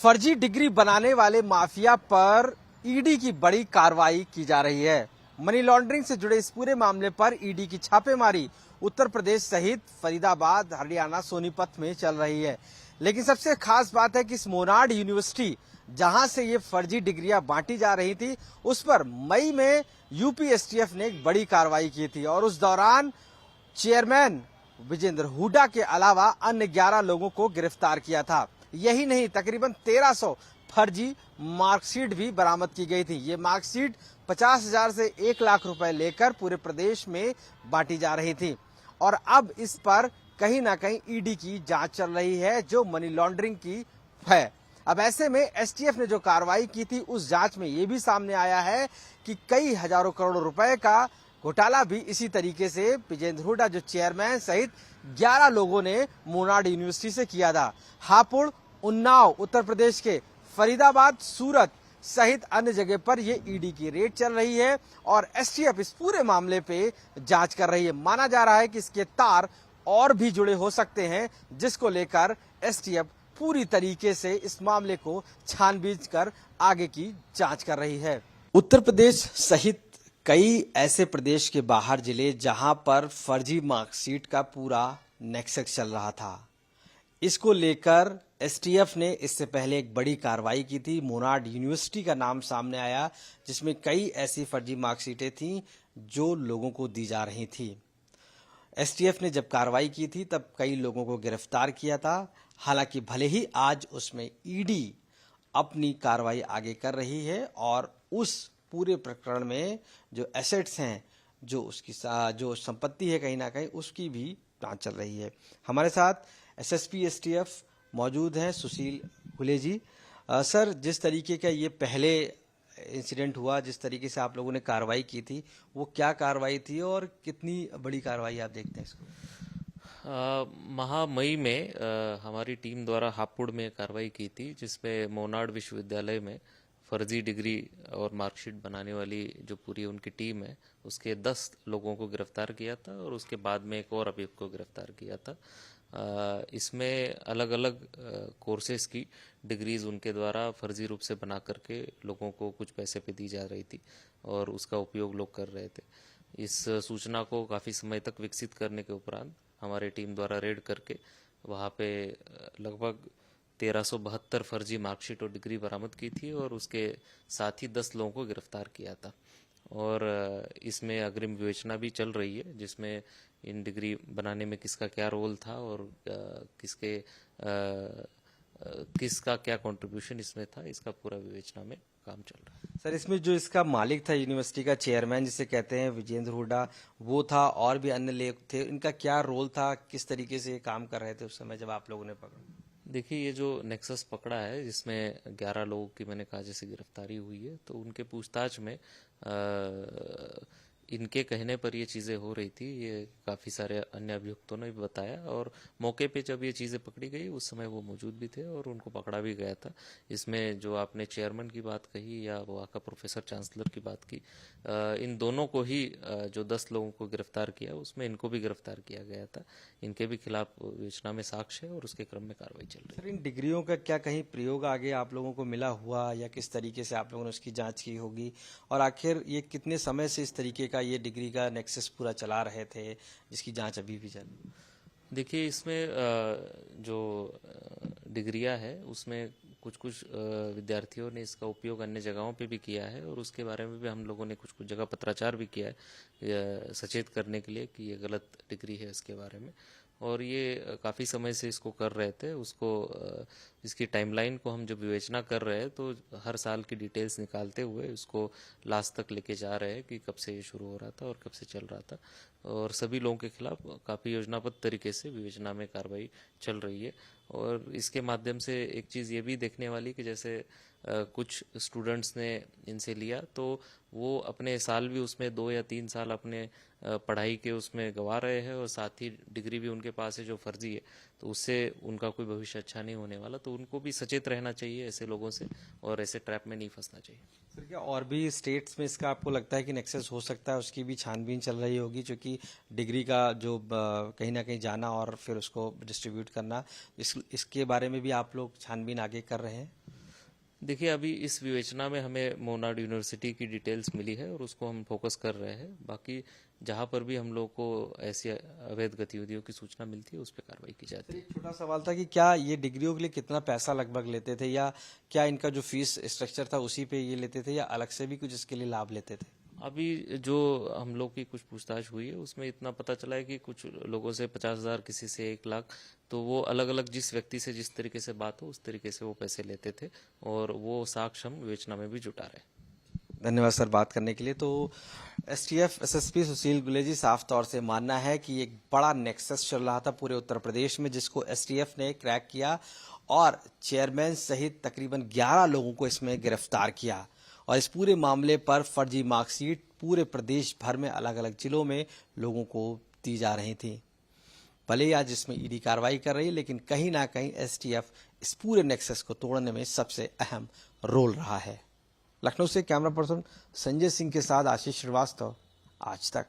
फर्जी डिग्री बनाने वाले माफिया पर ईडी की बड़ी कार्रवाई की जा रही है। मनी लॉन्ड्रिंग से जुड़े इस पूरे मामले पर ईडी की छापेमारी उत्तर प्रदेश सहित फरीदाबाद, हरियाणा, सोनीपत में चल रही है। लेकिन सबसे खास बात है कि इस मोनाड यूनिवर्सिटी जहां से ये फर्जी डिग्रियां बांटी जा रही थी, उस पर मई में यूपी एसटीएफ ने एक बड़ी कार्रवाई की थी और उस दौरान चेयरमैन विजेंद्र हुड्डा के अलावा अन्य 11 लोगों को गिरफ्तार किया था। यही नहीं, तकरीबन 1300 फर्जी मार्कशीट भी बरामद की गई थी। ये मार्कशीट 50,000 से 1 लाख रुपए लेकर पूरे प्रदेश में बांटी जा रही थी और अब इस पर कहीं ना कहीं ईडी की जांच चल रही है, जो मनी लॉन्ड्रिंग की है। अब ऐसे में एसटीएफ ने जो कार्रवाई की थी, उस जांच में ये भी सामने आया है कि कई हजारों करोड़ रुपए का घोटाला भी इसी तरीके से विजेंद्र हुड्डा, जो चेयरमैन सहित 11 लोगों ने मोनाड यूनिवर्सिटी से किया था। हापुड़, उन्नाव, उत्तर प्रदेश के फरीदाबाद, सूरत सहित अन्य जगह पर ये ईडी की रेड चल रही है और एसटीएफ इस पूरे मामले पे जांच कर रही है। माना जा रहा है कि इसके तार और भी जुड़े हो सकते हैं, जिसको लेकर एसटीएफ पूरी तरीके से इस मामले को छानबीन कर आगे की जांच कर रही है। उत्तर प्रदेश सहित कई ऐसे प्रदेश के बाहर जिले जहां पर फर्जी मार्कशीट का पूरा नेक्सस चल रहा था, इसको लेकर एसटीएफ ने इससे पहले एक बड़ी कार्रवाई की थी। मोनाड यूनिवर्सिटी का नाम सामने आया, जिसमें कई ऐसी फर्जी मार्कशीटें थीं जो लोगों को दी जा रही थी। एसटीएफ ने जब कार्रवाई की थी तब कई लोगों को गिरफ्तार किया था। हालांकि भले ही आज उसमें ईडी अपनी कार्रवाई आगे कर रही है और उस पूरे प्रकरण में जो एसेट्स हैं, जो उसकी जो संपत्ति है, कहीं ना कहीं उसकी भी जांच चल रही है। हमारे साथ एसएसपी एसटीएफ मौजूद हैं, सुशील हुले जी। सर, जिस तरीके का ये पहले इंसिडेंट हुआ, जिस तरीके से आप लोगों ने कार्रवाई की थी, वो क्या कार्रवाई थी और कितनी बड़ी कार्रवाई आप देखते हैं इसको? मई में हमारी टीम द्वारा हापुड़ में कार्रवाई की थी, जिसमें मोनाड विश्वविद्यालय में फर्जी डिग्री और मार्कशीट बनाने वाली जो पूरी उनकी टीम है, उसके 10 लोगों को गिरफ्तार किया था और उसके बाद में एक और अभियुक्त को गिरफ्तार किया था। इसमें अलग अलग कोर्सेज की डिग्रीज उनके द्वारा फर्जी रूप से बना करके लोगों को कुछ पैसे पे दी जा रही थी और उसका उपयोग लोग कर रहे थे। इस सूचना को काफ़ी समय तक विकसित करने के उपरांत हमारी टीम द्वारा रेड करके वहाँ पे लगभग 1372 फर्जी मार्कशीट और डिग्री बरामद की थी और उसके साथ ही 10 लोगों को गिरफ्तार किया था और इसमें अग्रिम विवेचना भी चल रही है, जिसमें इन डिग्री बनाने में किसका क्या रोल था और किसका क्या कंट्रीब्यूशन इसमें था, इसका पूरा विवेचना में काम चल रहा है। सर, इसमें जो इसका मालिक था, यूनिवर्सिटी का चेयरमैन जिसे कहते हैं विजेंद्र हुड्डा, वो था और भी अन्य लोग थे, इनका क्या रोल था, किस तरीके से ये काम कर रहे थे उस समय जब आप लोगों ने पकड़ा? देखिए, ये जो नेक्सस पकड़ा है, जिसमें 11 लोगों की मैंने कहा जैसे गिरफ्तारी हुई है, तो उनके पूछताछ में इनके कहने पर ये चीज़ें हो रही थी। ये काफ़ी सारे अन्य अभियुक्तों ने भी बताया और मौके पे जब ये चीज़ें पकड़ी गई उस समय वो मौजूद भी थे और उनको पकड़ा भी गया था। इसमें जो आपने चेयरमैन की बात कही या वहाँ का प्रोफेसर चांसलर की बात की, इन दोनों को ही जो 10 लोगों को गिरफ्तार किया उसमें इनको भी गिरफ्तार किया गया था। इनके भी खिलाफ विवेचना में साक्ष्य है और उसके क्रम में कार्रवाई चल रही है। सर, इन डिग्रियों का क्या कहीं प्रयोग आगे आप लोगों को मिला हुआ या किस तरीके से आप लोगों ने उसकी जांच की होगी, और आखिर ये कितने समय से इस तरीके का ये डिग्री का नेक्सस पूरा चला रहे थे, जिसकी जांच अभी भी चल रही है? देखिए, इसमें जो डिग्रियां है उसमें कुछ विद्यार्थियों ने इसका उपयोग अन्य जगहों पे भी किया है और उसके बारे में भी हम लोगों ने कुछ जगह पत्राचार भी किया है सचेत करने के लिए कि ये गलत डिग्री है इसके बारे में, और ये काफ़ी समय से इसको कर रहे थे। उसको इसकी टाइमलाइन को हम जब विवेचना कर रहे हैं तो हर साल की डिटेल्स निकालते हुए उसको लास्ट तक लेके जा रहे हैं कि कब से ये शुरू हो रहा था और कब से चल रहा था, और सभी लोगों के खिलाफ काफ़ी योजनाबद्ध तरीके से विवेचना में कार्रवाई चल रही है। और इसके माध्यम से एक चीज़ ये भी देखने वाली कि जैसे कुछ स्टूडेंट्स ने इनसे लिया तो वो अपने साल भी उसमें 2 या 3 साल अपने पढ़ाई के उसमें गंवा रहे हैं और साथ ही डिग्री भी उनके पास है जो फर्जी है, तो उससे उनका कोई भविष्य अच्छा नहीं होने वाला। तो उनको भी सचेत रहना चाहिए ऐसे लोगों से और ऐसे ट्रैप में नहीं फंसना चाहिए। सर, क्या और भी स्टेट्स में इसका आपको लगता है कि नेक्सस हो सकता है, उसकी भी छानबीन चल रही होगी, क्योंकि डिग्री का जो कहीं ना कहीं जाना और फिर उसको डिस्ट्रीब्यूट करना, इसके बारे में भी आप लोग छानबीन आगे कर रहे हैं? देखिए, अभी इस विवेचना में हमें मोनाड यूनिवर्सिटी की डिटेल्स मिली है और उसको हम फोकस कर रहे हैं। बाकी जहां पर भी हम लोग को ऐसी अवैध गतिविधियों की सूचना मिलती है उस पर कार्रवाई की जाती है। एक छोटा सवाल था कि क्या ये डिग्रियों के लिए कितना पैसा लगभग लेते थे, या क्या इनका जो फीस स्ट्रक्चर था उसी पे ये लेते थे, या अलग से भी कुछ इसके लिए लाभ लेते थे? अभी जो हम लोग की कुछ पूछताछ हुई है उसमें इतना पता चला है कि कुछ लोगों से 50,000, किसी से 1 लाख, तो वो अलग अलग जिस व्यक्ति से जिस तरीके से बात हो उस तरीके से वो पैसे लेते थे और वो साक्ष्य हम विवेचना में भी जुटा रहे हैं। धन्यवाद सर बात करने के लिए। तो एसटीएफ एसएसपी सुशील गुलेजी साफ तौर से मानना है कि एक बड़ा नेक्सस चल रहा था पूरे उत्तर प्रदेश में, जिसको एसटीएफ ने क्रैक किया और चेयरमैन सहित तकरीबन 11 लोगों को इसमें गिरफ्तार किया। और इस पूरे मामले पर फर्जी मार्कशीट पूरे प्रदेश भर में अलग अलग जिलों में लोगों को दी जा रही थी। भले ही आज इसमें ईडी कार्रवाई कर रही है, लेकिन कहीं ना कहीं एसटीएफ इस पूरे नेक्सस को तोड़ने में सबसे अहम रोल रहा है। लखनऊ से कैमरा पर्सन संजय सिंह के साथ आशीष श्रीवास्तव, आज तक।